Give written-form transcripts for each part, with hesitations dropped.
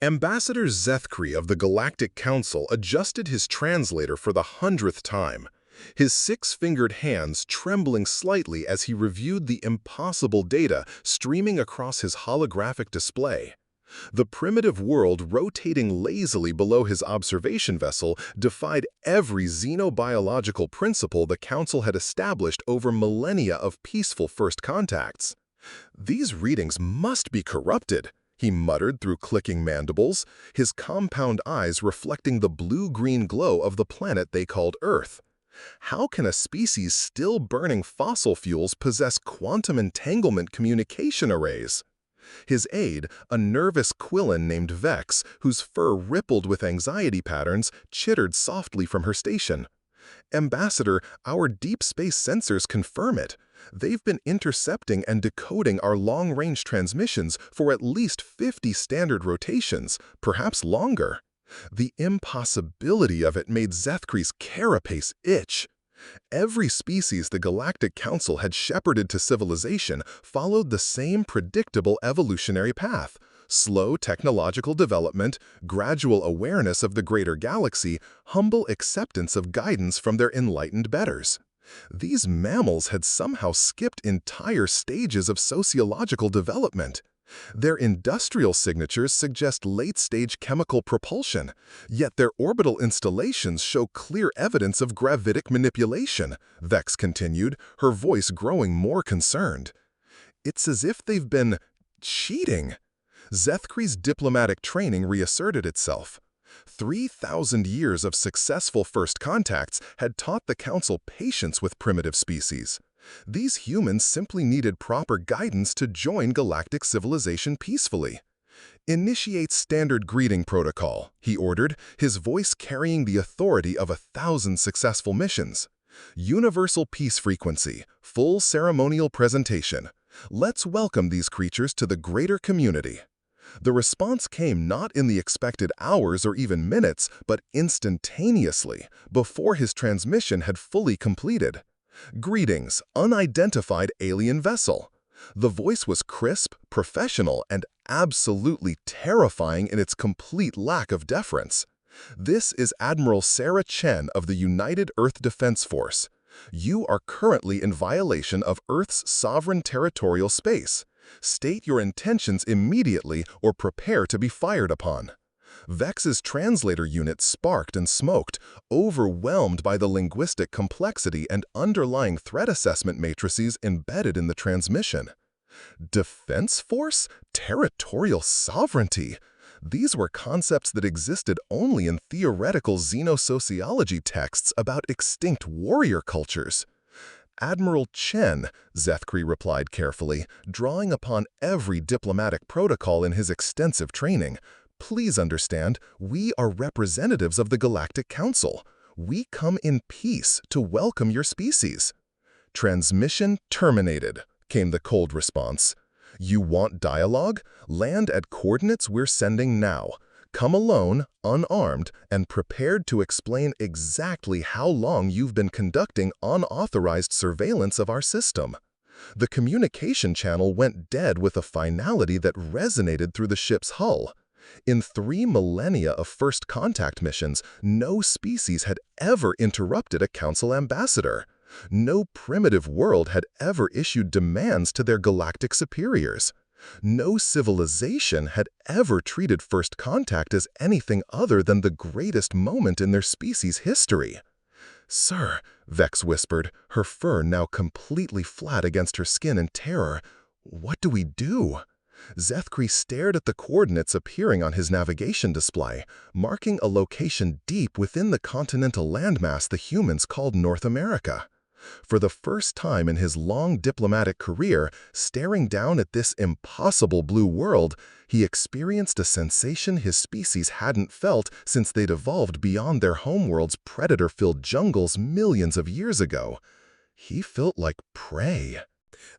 Ambassador Zethkri of the Galactic Council adjusted his translator for the 100th time, his six-fingered hands trembling slightly as he reviewed the impossible data streaming across his holographic display. The primitive world rotating lazily below his observation vessel defied every xenobiological principle the Council had established over millennia of peaceful first contacts. "These readings must be corrupted," he muttered through clicking mandibles, his compound eyes reflecting the blue-green glow of the planet they called Earth. How can a species still burning fossil fuels possess quantum entanglement communication arrays? His aide, a nervous Quillen named Vex, whose fur rippled with anxiety patterns, chittered softly from her station. "Ambassador, our deep space sensors confirm it. They've been intercepting and decoding our long-range transmissions for at least 50 standard rotations, perhaps longer." The impossibility of it made Zethkri's carapace itch. Every species the Galactic Council had shepherded to civilization followed the same predictable evolutionary path: slow technological development, gradual awareness of the greater galaxy, humble acceptance of guidance from their enlightened betters. These mammals had somehow skipped entire stages of sociological development. Their industrial signatures suggest late-stage chemical propulsion, yet their orbital installations show clear evidence of gravitic manipulation, Vex continued, her voice growing more concerned. "It's as if they've been cheating." Zethkri's diplomatic training reasserted itself. 3,000 years of successful first contacts had taught the Council patience with primitive species. These humans simply needed proper guidance to join galactic civilization peacefully. "Initiate standard greeting protocol," he ordered, his voice carrying the authority of 1,000 successful missions. "Universal peace frequency, full ceremonial presentation. Let's welcome these creatures to the greater community." The response came not in the expected hours or even minutes, but instantaneously, before his transmission had fully completed. "Greetings, unidentified alien vessel." The voice was crisp, professional, and absolutely terrifying in its complete lack of deference. "This is Admiral Sarah Chen of the United Earth Defense Force. You are currently in violation of Earth's sovereign territorial space. State your intentions immediately or prepare to be fired upon." Vex's translator unit sparked and smoked, overwhelmed by the linguistic complexity and underlying threat assessment matrices embedded in the transmission. Defense force? Territorial sovereignty? These were concepts that existed only in theoretical xenosociology texts about extinct warrior cultures. "Admiral Chen," Zethkri replied carefully, drawing upon every diplomatic protocol in his extensive training. "Please understand, we are representatives of the Galactic Council. We come in peace to welcome your species." "Transmission terminated," came the cold response. "You want dialogue? Land at coordinates we're sending now. Come alone, unarmed, and prepared to explain exactly how long you've been conducting unauthorized surveillance of our system." The communication channel went dead with a finality that resonated through the ship's hull. In 3 millennia of first contact missions, no species had ever interrupted a Council ambassador. No primitive world had ever issued demands to their galactic superiors. No civilization had ever treated first contact as anything other than the greatest moment in their species' history. "Sir," Vex whispered, her fur now completely flat against her skin in terror, "what do we do?" Zethkri stared at the coordinates appearing on his navigation display, marking a location deep within the continental landmass the humans called North America. For the first time in his long diplomatic career, staring down at this impossible blue world, he experienced a sensation his species hadn't felt since they'd evolved beyond their homeworld's predator-filled jungles millions of years ago. He felt like prey.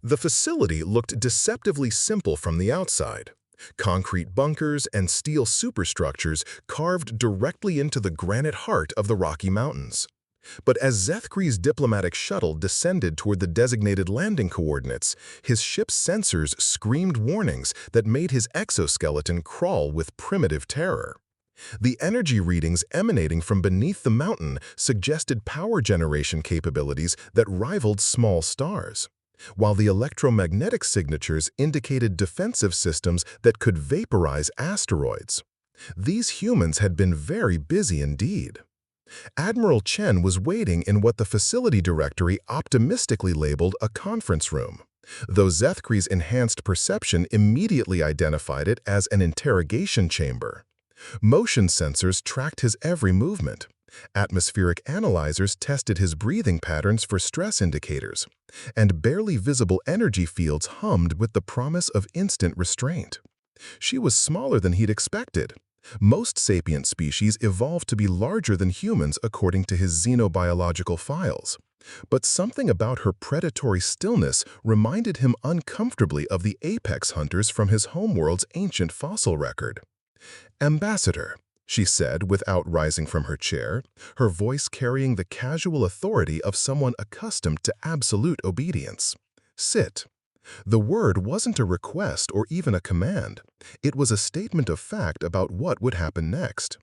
The facility looked deceptively simple from the outside. Concrete bunkers and steel superstructures carved directly into the granite heart of the Rocky Mountains. But as Zethkri's diplomatic shuttle descended toward the designated landing coordinates, his ship's sensors screamed warnings that made his exoskeleton crawl with primitive terror. The energy readings emanating from beneath the mountain suggested power generation capabilities that rivaled small stars, while the electromagnetic signatures indicated defensive systems that could vaporize asteroids. These humans had been very busy indeed. Admiral Chen was waiting in what the facility directory optimistically labeled a conference room, though Zethkri's enhanced perception immediately identified it as an interrogation chamber. Motion sensors tracked his every movement. Atmospheric analyzers tested his breathing patterns for stress indicators, and barely visible energy fields hummed with the promise of instant restraint. She was smaller than he'd expected. Most sapient species evolved to be larger than humans according to his xenobiological files. But something about her predatory stillness reminded him uncomfortably of the apex hunters from his homeworld's ancient fossil record. "Ambassador," she said without rising from her chair, her voice carrying the casual authority of someone accustomed to absolute obedience. "Sit." The word wasn't a request or even a command. It was a statement of fact about what would happen next.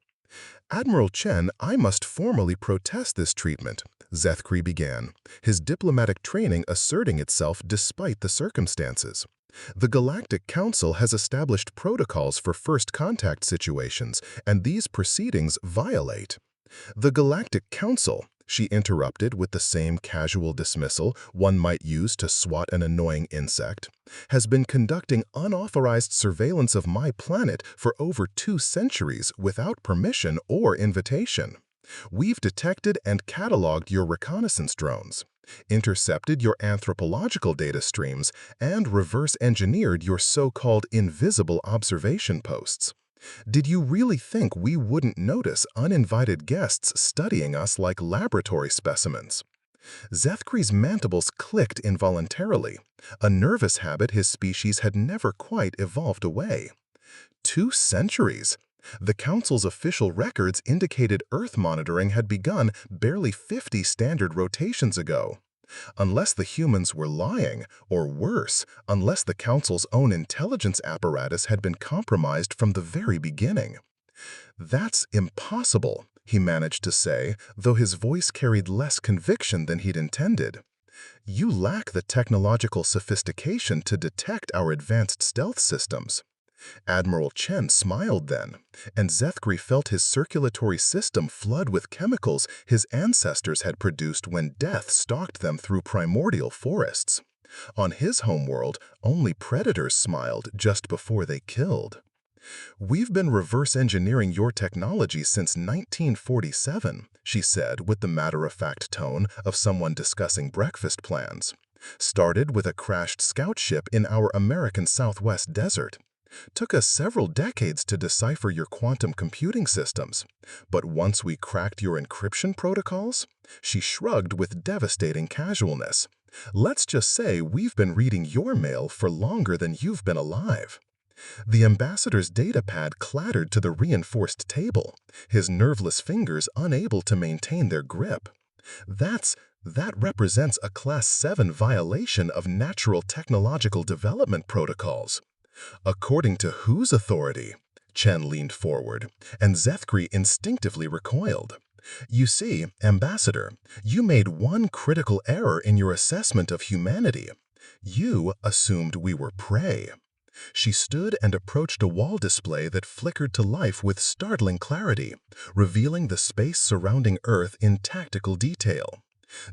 "Admiral Chen, I must formally protest this treatment," Zethkri began, his diplomatic training asserting itself despite the circumstances. "The Galactic Council has established protocols for first contact situations, and these proceedings violate." "The Galactic Council," she interrupted with the same casual dismissal one might use to swat an annoying insect, "has been conducting unauthorized surveillance of my planet for over 2 centuries without permission or invitation. We've detected and cataloged your reconnaissance drones, intercepted your anthropological data streams, and reverse-engineered your so-called invisible observation posts. Did you really think we wouldn't notice uninvited guests studying us like laboratory specimens?" Zethkri's mandibles clicked involuntarily, a nervous habit his species had never quite evolved away. 2 centuries! The Council's official records indicated Earth monitoring had begun barely 50 standard rotations ago. Unless the humans were lying, or worse, unless the Council's own intelligence apparatus had been compromised from the very beginning. "That's impossible," he managed to say, though his voice carried less conviction than he'd intended. "You lack the technological sophistication to detect our advanced stealth systems." Admiral Chen smiled then, and Zethkri felt his circulatory system flood with chemicals his ancestors had produced when death stalked them through primordial forests. On his homeworld, only predators smiled just before they killed. "We've been reverse-engineering your technology since 1947, she said with the matter-of-fact tone of someone discussing breakfast plans. "Started with a crashed scout ship in our American Southwest desert. Took us several decades to decipher your quantum computing systems. But once we cracked your encryption protocols," she shrugged with devastating casualness, "let's just say we've been reading your mail for longer than you've been alive." The ambassador's datapad clattered to the reinforced table, his nerveless fingers unable to maintain their grip. That represents a Class 7 violation of natural technological development protocols." "According to whose authority?" Chen leaned forward, and Zethkri instinctively recoiled. "You see, Ambassador, you made one critical error in your assessment of humanity. You assumed we were prey." She stood and approached a wall display that flickered to life with startling clarity, revealing the space surrounding Earth in tactical detail.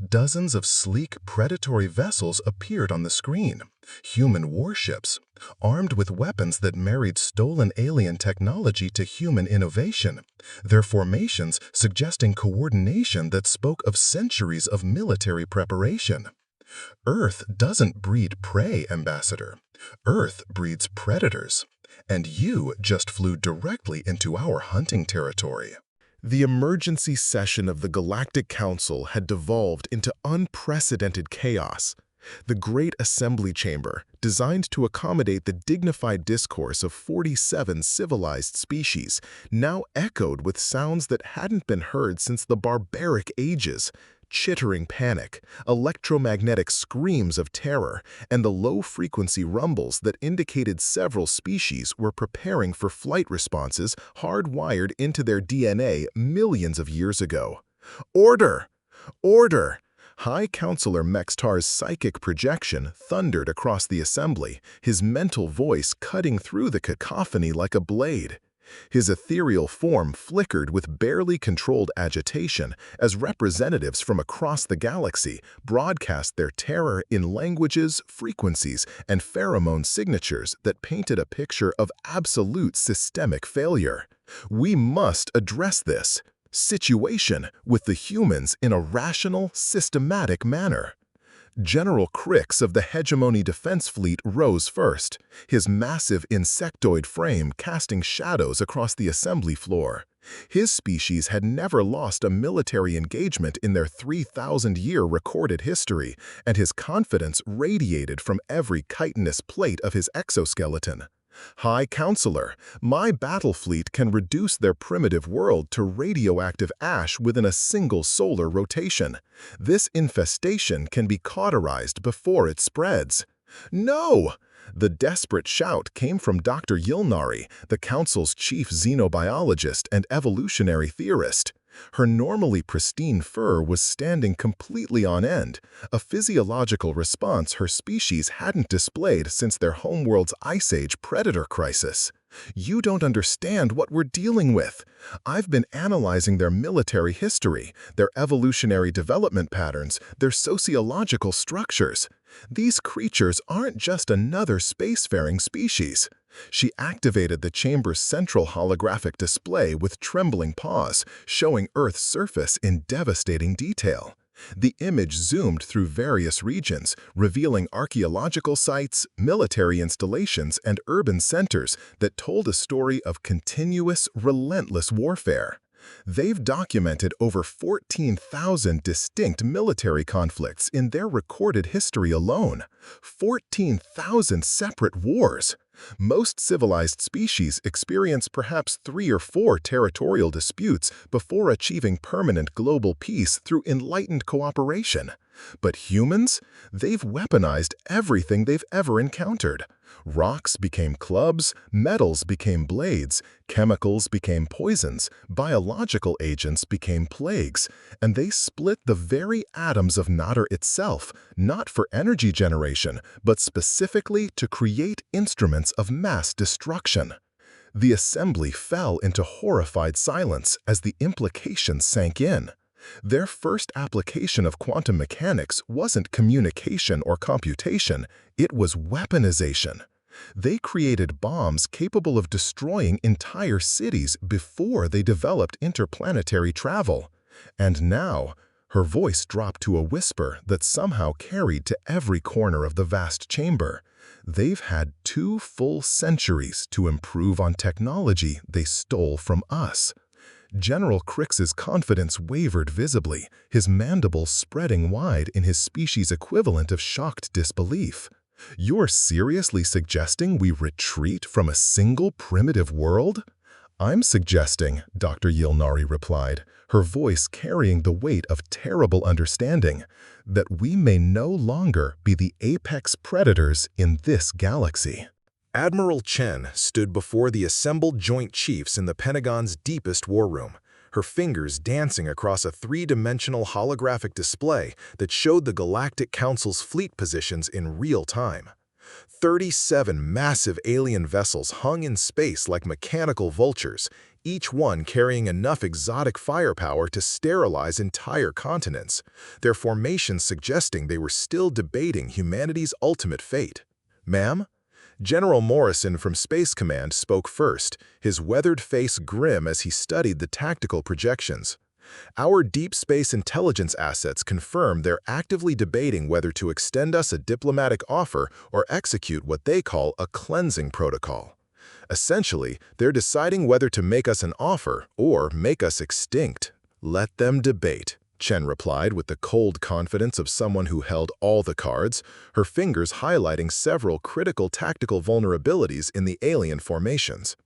Dozens of sleek, predatory vessels appeared on the screen, human warships, armed with weapons that married stolen alien technology to human innovation, their formations suggesting coordination that spoke of centuries of military preparation. "Earth doesn't breed prey, Ambassador. Earth breeds predators. And you just flew directly into our hunting territory." The emergency session of the Galactic Council had devolved into unprecedented chaos. The Great Assembly Chamber, designed to accommodate the dignified discourse of 47 civilized species, now echoed with sounds that hadn't been heard since the barbaric ages. Chittering panic, electromagnetic screams of terror, and the low-frequency rumbles that indicated several species were preparing for flight responses hardwired into their DNA millions of years ago. Order! Order! High Counselor Mextar's psychic projection thundered across the assembly, his mental voice cutting through the cacophony like a blade. His ethereal form flickered with barely controlled agitation as representatives from across the galaxy broadcast their terror in languages, frequencies, and pheromone signatures that painted a picture of absolute systemic failure. We must address this situation with the humans in a rational, systematic manner. General Crix of the Hegemony Defense Fleet rose first, his massive insectoid frame casting shadows across the assembly floor. His species had never lost a military engagement in their 3,000-year recorded history, and his confidence radiated from every chitinous plate of his exoskeleton. High Counselor, my battle fleet can reduce their primitive world to radioactive ash within a single solar rotation. This infestation can be cauterized before it spreads. No! The desperate shout came from Dr. Yilnari, the Council's chief xenobiologist and evolutionary theorist. Her normally pristine fur was standing completely on end, a physiological response her species hadn't displayed since their homeworld's Ice Age predator crisis. You don't understand what we're dealing with. I've been analyzing their military history, their evolutionary development patterns, their sociological structures. These creatures aren't just another spacefaring species. She activated the chamber's central holographic display with trembling paws, showing Earth's surface in devastating detail. The image zoomed through various regions, revealing archaeological sites, military installations, and urban centers that told a story of continuous, relentless warfare. They've documented over 14,000 distinct military conflicts in their recorded history alone. 14,000 separate wars! Most civilized species experience perhaps 3 or 4 territorial disputes before achieving permanent global peace through enlightened cooperation. But humans? They've weaponized everything they've ever encountered. Rocks became clubs, metals became blades, chemicals became poisons, biological agents became plagues, and they split the very atoms of matter itself, not for energy generation, but specifically to create instruments of mass destruction. The assembly fell into horrified silence as the implications sank in. Their first application of quantum mechanics wasn't communication or computation, it was weaponization. They created bombs capable of destroying entire cities before they developed interplanetary travel. And now, her voice dropped to a whisper that somehow carried to every corner of the vast chamber. They've had 2 full centuries to improve on technology they stole from us. General Crix's confidence wavered visibly, his mandibles spreading wide in his species' equivalent of shocked disbelief. You're seriously suggesting we retreat from a single primitive world? I'm suggesting, Dr. Yilnari replied, her voice carrying the weight of terrible understanding, that we may no longer be the apex predators in this galaxy. Admiral Chen stood before the assembled Joint Chiefs in the Pentagon's deepest war room, her fingers dancing across a 3-dimensional holographic display that showed the Galactic Council's fleet positions in real time. 37 massive alien vessels hung in space like mechanical vultures, each one carrying enough exotic firepower to sterilize entire continents, their formations suggesting they were still debating humanity's ultimate fate. Ma'am? General Morrison from Space Command spoke first, his weathered face grim as he studied the tactical projections. Our deep space intelligence assets confirm they're actively debating whether to extend us a diplomatic offer or execute what they call a cleansing protocol. Essentially, they're deciding whether to make us an offer or make us extinct. Let them debate. Chen replied with the cold confidence of someone who held all the cards, her fingers highlighting several critical tactical vulnerabilities in the alien formations.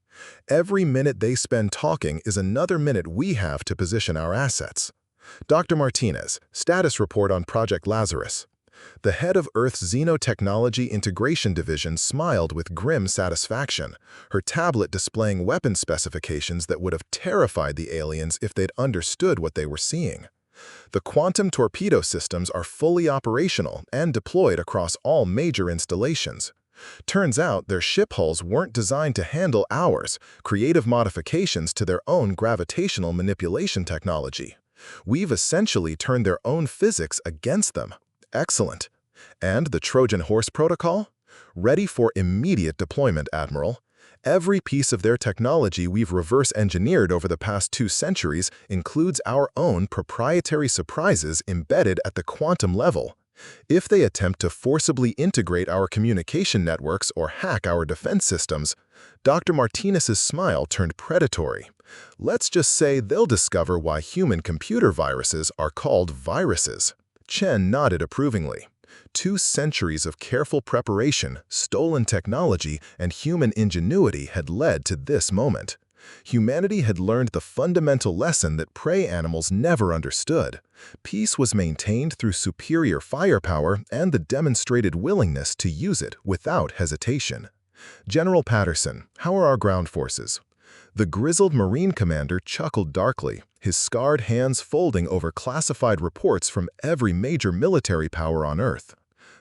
Every minute they spend talking is another minute we have to position our assets. Dr. Martinez, status report on Project Lazarus. The head of Earth's Xenotechnology Integration Division smiled with grim satisfaction, her tablet displaying weapon specifications that would have terrified the aliens if they'd understood what they were seeing. The quantum torpedo systems are fully operational and deployed across all major installations. Turns out their ship hulls weren't designed to handle ours, creative modifications to their own gravitational manipulation technology. We've essentially turned their own physics against them. Excellent. And the Trojan Horse Protocol? Ready for immediate deployment, Admiral. Every piece of their technology we've reverse-engineered over the past 2 centuries includes our own proprietary surprises embedded at the quantum level. If they attempt to forcibly integrate our communication networks or hack our defense systems, Dr. Martinez's smile turned predatory. Let's just say they'll discover why human computer viruses are called viruses. Chen nodded approvingly. 2 centuries of careful preparation, stolen technology, and human ingenuity had led to this moment. Humanity had learned the fundamental lesson that prey animals never understood. Peace was maintained through superior firepower and the demonstrated willingness to use it without hesitation. General Patterson, how are our ground forces? The grizzled Marine commander chuckled darkly, his scarred hands folding over classified reports from every major military power on Earth.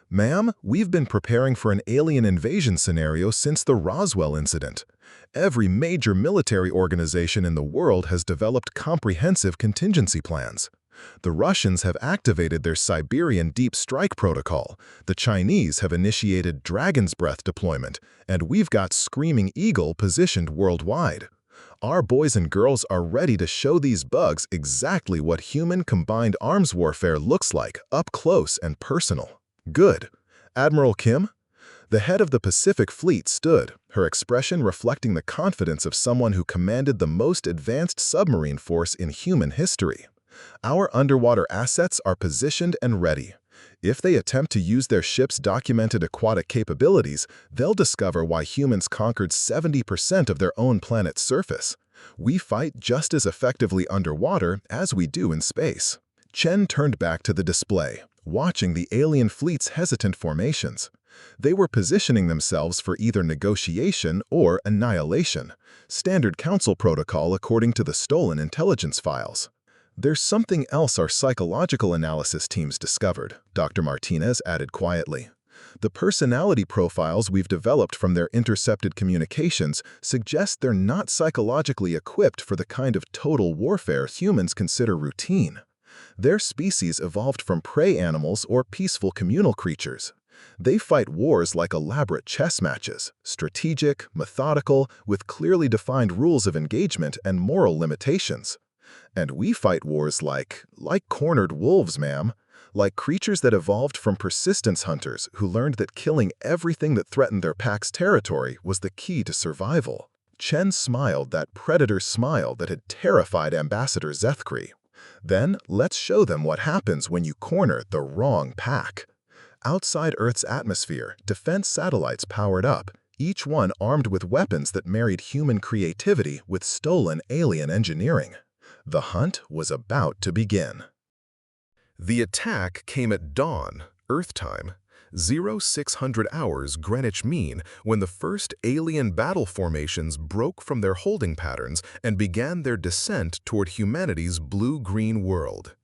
Ma'am, we've been preparing for an alien invasion scenario since the Roswell incident. Every major military organization in the world has developed comprehensive contingency plans. The Russians have activated their Siberian Deep Strike Protocol, the Chinese have initiated Dragon's Breath deployment, and we've got Screaming Eagle positioned worldwide. Our boys and girls are ready to show these bugs exactly what human combined arms warfare looks like, up close and personal. Good. Admiral Kim? The head of the Pacific Fleet stood, her expression reflecting the confidence of someone who commanded the most advanced submarine force in human history. Our underwater assets are positioned and ready. If they attempt to use their ship's documented aquatic capabilities, they'll discover why humans conquered 70% of their own planet's surface. We fight just as effectively underwater as we do in space. Chen turned back to the display, watching the alien fleet's hesitant formations. They were positioning themselves for either negotiation or annihilation, standard council protocol according to the stolen intelligence files. There's something else our psychological analysis teams discovered, Dr. Martinez added quietly. The personality profiles we've developed from their intercepted communications suggest they're not psychologically equipped for the kind of total warfare humans consider routine. Their species evolved from prey animals or peaceful communal creatures. They fight wars like elaborate chess matches, strategic, methodical, with clearly defined rules of engagement and moral limitations. And we fight wars like cornered wolves, ma'am, like creatures that evolved from persistence hunters who learned that killing everything that threatened their pack's territory was the key to survival. Chen smiled that predator smile that had terrified Ambassador Zethkri. Then let's show them what happens when you corner the wrong pack. Outside Earth's atmosphere, defense satellites powered up, each one armed with weapons that married human creativity with stolen alien engineering. The hunt was about to begin. The attack came at dawn, Earth time, 0600 hours Greenwich Mean, when the first alien battle formations broke from their holding patterns and began their descent toward humanity's blue-green world.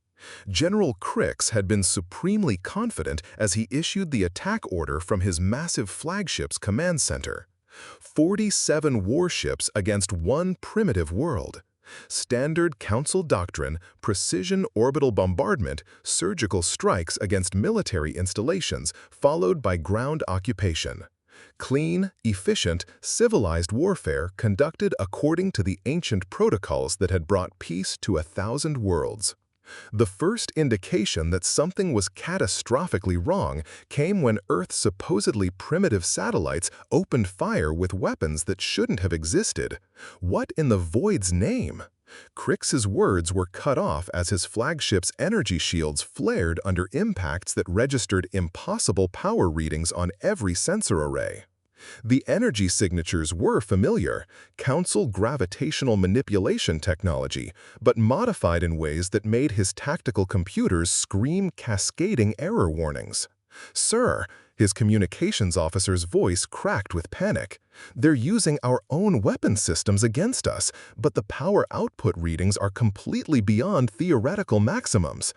General Crix had been supremely confident as he issued the attack order from his massive flagship's command center. 47 warships against one primitive world. Standard Council doctrine, precision orbital bombardment, surgical strikes against military installations, followed by ground occupation. Clean, efficient, civilized warfare conducted according to the ancient protocols that had brought peace to 1,000 worlds. The first indication that something was catastrophically wrong came when Earth's supposedly primitive satellites opened fire with weapons that shouldn't have existed. What in the void's name? Cricks's words were cut off as his flagship's energy shields flared under impacts that registered impossible power readings on every sensor array. The energy signatures were familiar, Council gravitational manipulation technology, but modified in ways that made his tactical computers scream cascading error warnings. "Sir," his communications officer's voice cracked with panic. "They're using our own weapon systems against us, but the power output readings are completely beyond theoretical maximums."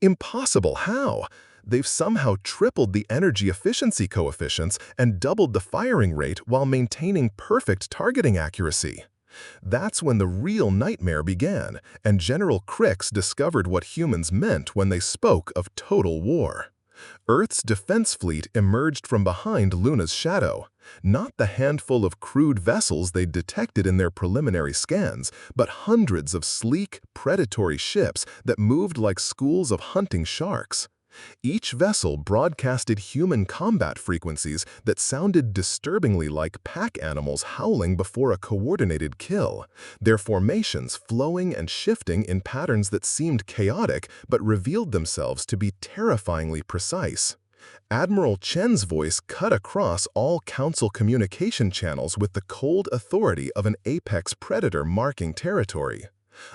"Impossible, how?" "They've somehow tripled the energy efficiency coefficients and doubled the firing rate while maintaining perfect targeting accuracy." That's when the real nightmare began, and General Cricks discovered what humans meant when they spoke of total war. Earth's defense fleet emerged from behind Luna's shadow. Not the handful of crude vessels they'd detected in their preliminary scans, but hundreds of sleek, predatory ships that moved like schools of hunting sharks. Each vessel broadcasted human combat frequencies that sounded disturbingly like pack animals howling before a coordinated kill, their formations flowing and shifting in patterns that seemed chaotic but revealed themselves to be terrifyingly precise. Admiral Chen's voice cut across all Council communication channels with the cold authority of an apex predator marking territory.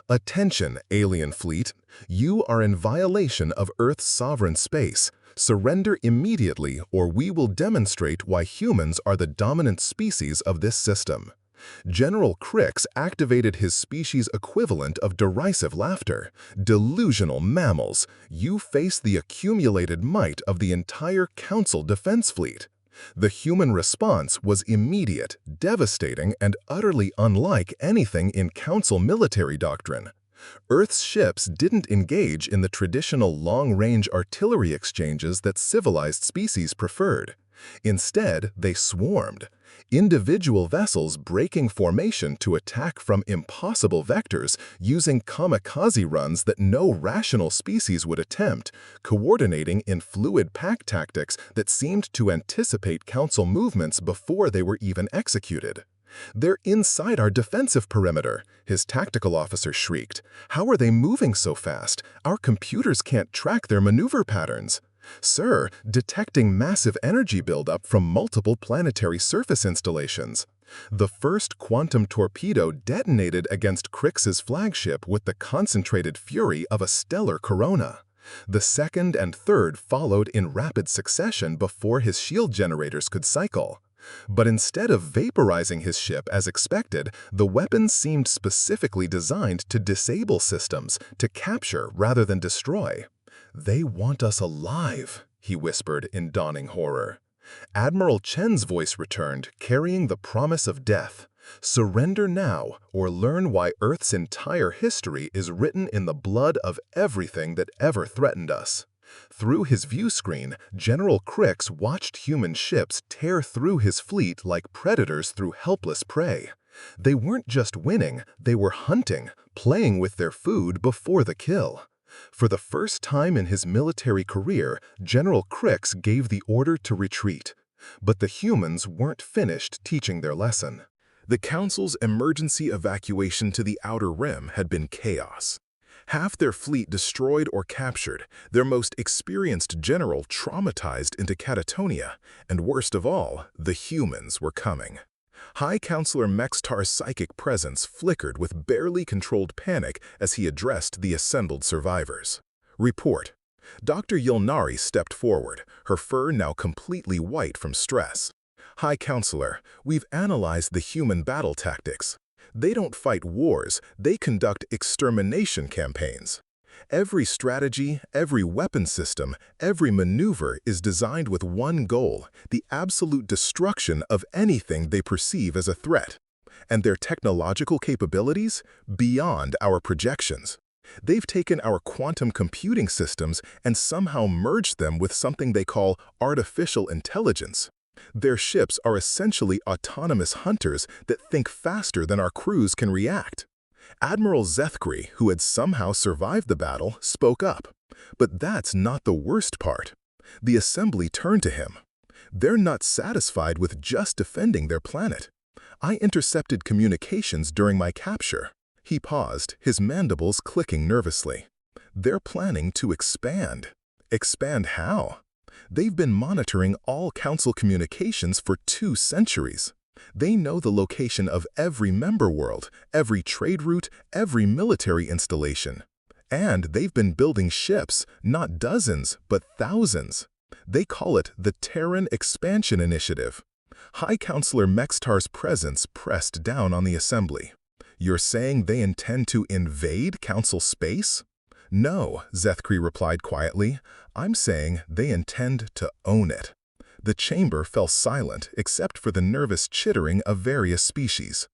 "Attention, alien fleet. You are in violation of Earth's sovereign space. Surrender immediately or we will demonstrate why humans are the dominant species of this system." General Cricks activated his species equivalent of derisive laughter. "Delusional mammals, you face the accumulated might of the entire Council defense fleet." The human response was immediate, devastating, and utterly unlike anything in Council military doctrine. Earth's ships didn't engage in the traditional long-range artillery exchanges that civilized species preferred. Instead, they swarmed. Individual vessels breaking formation to attack from impossible vectors, using kamikaze runs that no rational species would attempt, coordinating in fluid pack tactics that seemed to anticipate Council movements before they were even executed. "They're inside our defensive perimeter," his tactical officer shrieked. "How are they moving so fast? Our computers can't track their maneuver patterns." "Sir, detecting massive energy buildup from multiple planetary surface installations." The first quantum torpedo detonated against Cricks's flagship with the concentrated fury of a stellar corona. The second and third followed in rapid succession before his shield generators could cycle. But instead of vaporizing his ship as expected, the weapons seemed specifically designed to disable systems, to capture rather than destroy. "They want us alive," he whispered in dawning horror. Admiral Chen's voice returned, carrying the promise of death. "Surrender now, or learn why Earth's entire history is written in the blood of everything that ever threatened us." Through his view screen, General Cricks watched human ships tear through his fleet like predators through helpless prey. They weren't just winning, they were hunting, playing with their food before the kill. For the first time in his military career, General Cricks gave the order to retreat. But the humans weren't finished teaching their lesson. The Council's emergency evacuation to the Outer Rim had been chaos. Half their fleet destroyed or captured, their most experienced general traumatized into catatonia, and worst of all, the humans were coming. High Counselor Mextar's psychic presence flickered with barely controlled panic as he addressed the assembled survivors. "Report." Dr. Yulnari stepped forward, her fur now completely white from stress. "High Counselor, we've analyzed the human battle tactics. They don't fight wars, they conduct extermination campaigns. Every strategy, every weapon system, every maneuver is designed with one goal, the absolute destruction of anything they perceive as a threat. And their technological capabilities? Beyond our projections. They've taken our quantum computing systems and somehow merged them with something they call artificial intelligence. Their ships are essentially autonomous hunters that think faster than our crews can react." Admiral Zethkri, who had somehow survived the battle, spoke up. But that's not the worst part. The assembly turned to him. "They're not satisfied with just defending their planet. I intercepted communications during my capture." He paused, his mandibles clicking nervously. They're planning to expand. Expand how? They've been monitoring all Council communications for 2 centuries. They know the location of every member world, every trade route, every military installation. And they've been building ships, not dozens, but thousands. They call it the Terran Expansion Initiative. High Counselor Mextar's presence pressed down on the assembly. You're saying they intend to invade Council space? No, Zethkri replied quietly. I'm saying they intend to own it. The chamber fell silent except for the nervous chittering of various species.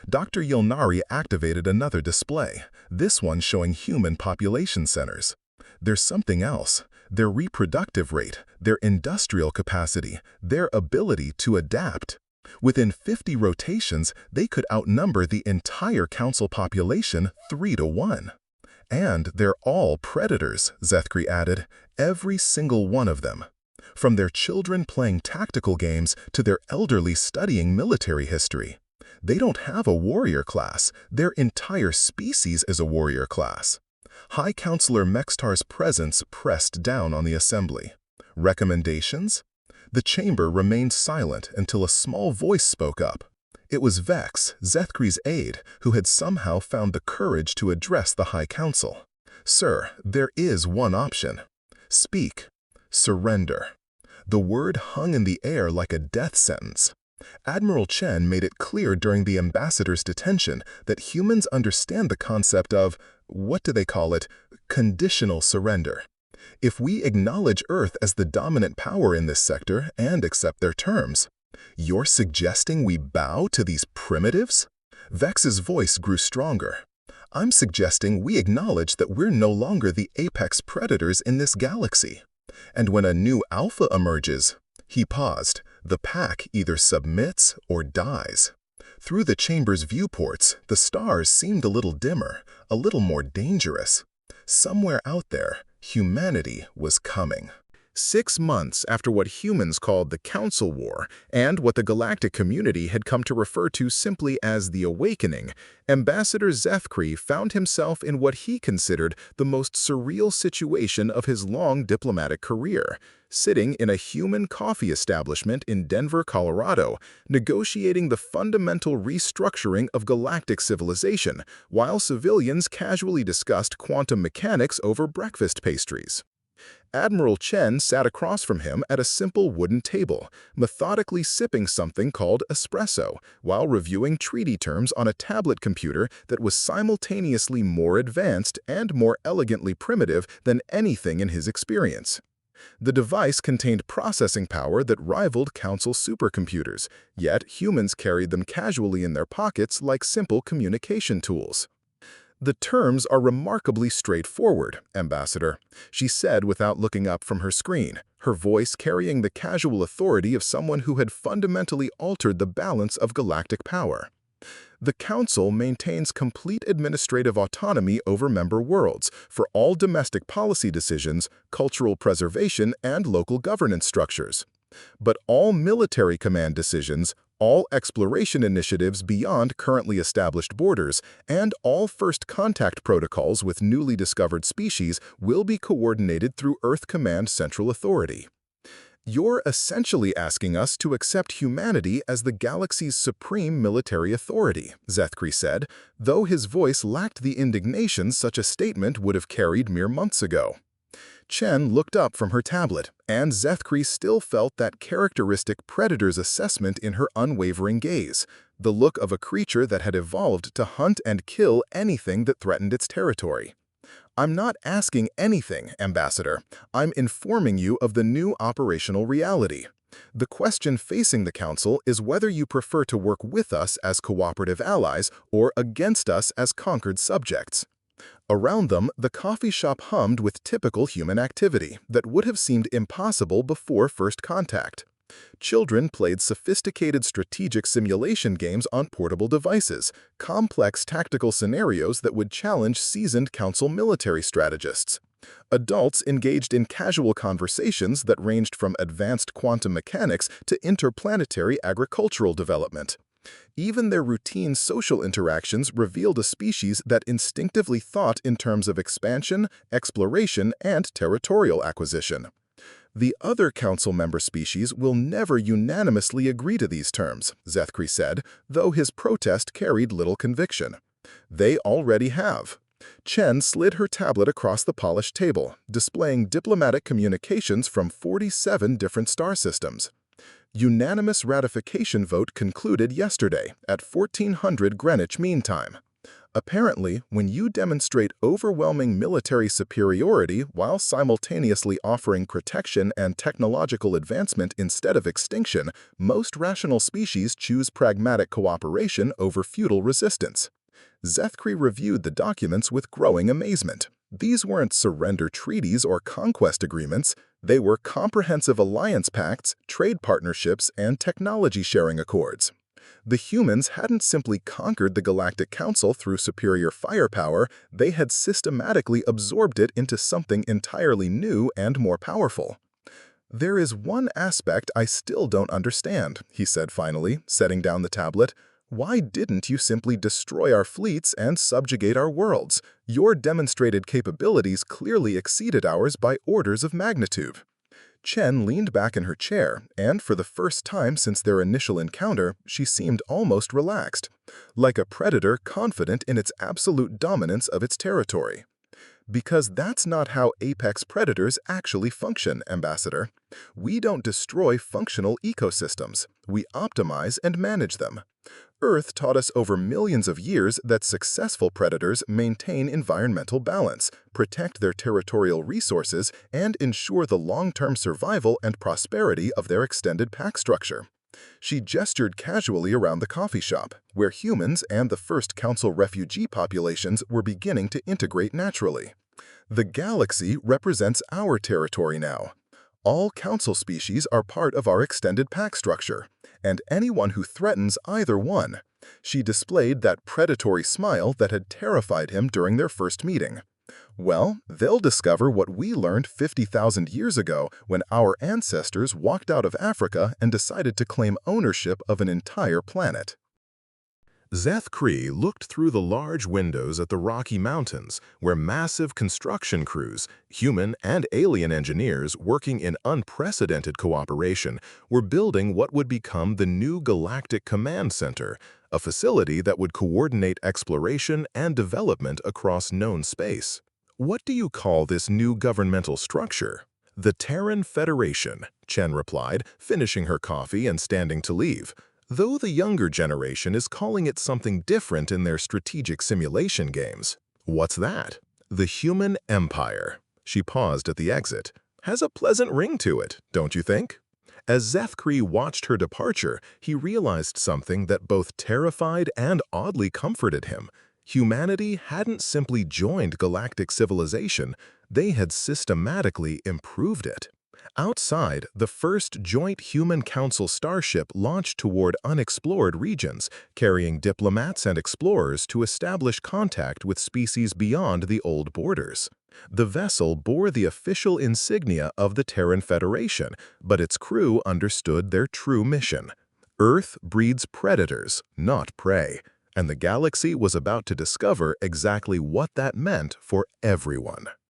Dr. Yilnari activated another display, this one showing human population centers. There's something else. Their reproductive rate, their industrial capacity, their ability to adapt. Within 50 rotations, they could outnumber the entire Council population 3 to 1. And they're all predators, Zethkri added, every single one of them. From their children playing tactical games to their elderly studying military history. They don't have a warrior class, their entire species is a warrior class. High Counselor Mextar's presence pressed down on the assembly. Recommendations? The chamber remained silent until a small voice spoke up. It was Vex, Zethkri's aide, who had somehow found the courage to address the High Council. Sir, there is one option. Speak. Surrender. The word hung in the air like a death sentence. Admiral Chen made it clear during the ambassador's detention that humans understand the concept of, what do they call it, conditional surrender. If we acknowledge Earth as the dominant power in this sector and accept their terms, you're suggesting we bow to these primitives? Vex's voice grew stronger. I'm suggesting we acknowledge that we're no longer the apex predators in this galaxy. And when a new alpha emerges, he paused, the pack either submits or dies. Through the chamber's viewports, the stars seemed a little dimmer, a little more dangerous. Somewhere out there, humanity was coming. 6 months after what humans called the Council War, and what the galactic community had come to refer to simply as the Awakening, Ambassador Zethkri found himself in what he considered the most surreal situation of his long diplomatic career, sitting in a human coffee establishment in Denver, Colorado, negotiating the fundamental restructuring of galactic civilization, while civilians casually discussed quantum mechanics over breakfast pastries. Admiral Chen sat across from him at a simple wooden table, methodically sipping something called espresso, while reviewing treaty terms on a tablet computer that was simultaneously more advanced and more elegantly primitive than anything in his experience. The device contained processing power that rivaled Council supercomputers, yet humans carried them casually in their pockets like simple communication tools. The terms are remarkably straightforward, Ambassador, she said without looking up from her screen, her voice carrying the casual authority of someone who had fundamentally altered the balance of galactic power. The Council maintains complete administrative autonomy over member worlds for all domestic policy decisions, cultural preservation, and local governance structures. But all military command decisions, all exploration initiatives beyond currently established borders, and all first contact protocols with newly discovered species will be coordinated through Earth Command Central Authority. You're essentially asking us to accept humanity as the galaxy's supreme military authority, Zethkri said, though his voice lacked the indignation such a statement would have carried mere months ago. Chen looked up from her tablet, and Zethkri still felt that characteristic predator's assessment in her unwavering gaze, the look of a creature that had evolved to hunt and kill anything that threatened its territory. I'm not asking anything, Ambassador. I'm informing you of the new operational reality. The question facing the Council is whether you prefer to work with us as cooperative allies or against us as conquered subjects. Around them, the coffee shop hummed with typical human activity that would have seemed impossible before first contact. Children played sophisticated strategic simulation games on portable devices, complex tactical scenarios that would challenge seasoned Council military strategists. Adults engaged in casual conversations that ranged from advanced quantum mechanics to interplanetary agricultural development. Even their routine social interactions revealed a species that instinctively thought in terms of expansion, exploration, and territorial acquisition. The other council member species will never unanimously agree to these terms, Zethkri said, though his protest carried little conviction. They already have. Chen slid her tablet across the polished table, displaying diplomatic communications from 47 different star systems. Unanimous ratification vote concluded yesterday at 1400 Greenwich Mean Time. Apparently, when you demonstrate overwhelming military superiority while simultaneously offering protection and technological advancement instead of extinction, most rational species choose pragmatic cooperation over futile resistance. Zethkri reviewed the documents with growing amazement. These weren't surrender treaties or conquest agreements. They were comprehensive alliance pacts, trade partnerships, and technology-sharing accords. The humans hadn't simply conquered the Galactic Council through superior firepower, they had systematically absorbed it into something entirely new and more powerful. "There is one aspect I still don't understand," he said finally, setting down the tablet. "Why didn't you simply destroy our fleets and subjugate our worlds? Your demonstrated capabilities clearly exceeded ours by orders of magnitude." Chen leaned back in her chair, and for the first time since their initial encounter, she seemed almost relaxed, like a predator confident in its absolute dominance of its territory. "Because that's not how apex predators actually function, Ambassador. We don't destroy functional ecosystems. We optimize and manage them. Earth taught us over millions of years that successful predators maintain environmental balance, protect their territorial resources, and ensure the long-term survival and prosperity of their extended pack structure." She gestured casually around the coffee shop, where humans and the first council refugee populations were beginning to integrate naturally. "The galaxy represents our territory now. All council species are part of our extended pack structure, and anyone who threatens either one." She displayed that predatory smile that had terrified him during their first meeting. "Well, they'll discover what we learned 50,000 years ago when our ancestors walked out of Africa and decided to claim ownership of an entire planet." Zethkri looked through the large windows at the Rocky Mountains, where massive construction crews, human and alien engineers working in unprecedented cooperation, were building what would become the new Galactic Command Center, a facility that would coordinate exploration and development across known space. "What do you call this new governmental structure?" "The Terran Federation," Chen replied, finishing her coffee and standing to leave. "Though the younger generation is calling it something different in their strategic simulation games." "What's that?" "The Human Empire." She paused at the exit. "Has a pleasant ring to it, don't you think?" As Zethkri watched her departure, he realized something that both terrified and oddly comforted him. Humanity hadn't simply joined galactic civilization, they had systematically improved it. Outside, the first joint Human Council starship launched toward unexplored regions, carrying diplomats and explorers to establish contact with species beyond the old borders. The vessel bore the official insignia of the Terran Federation, but its crew understood their true mission. Earth breeds predators, not prey, and the galaxy was about to discover exactly what that meant for everyone.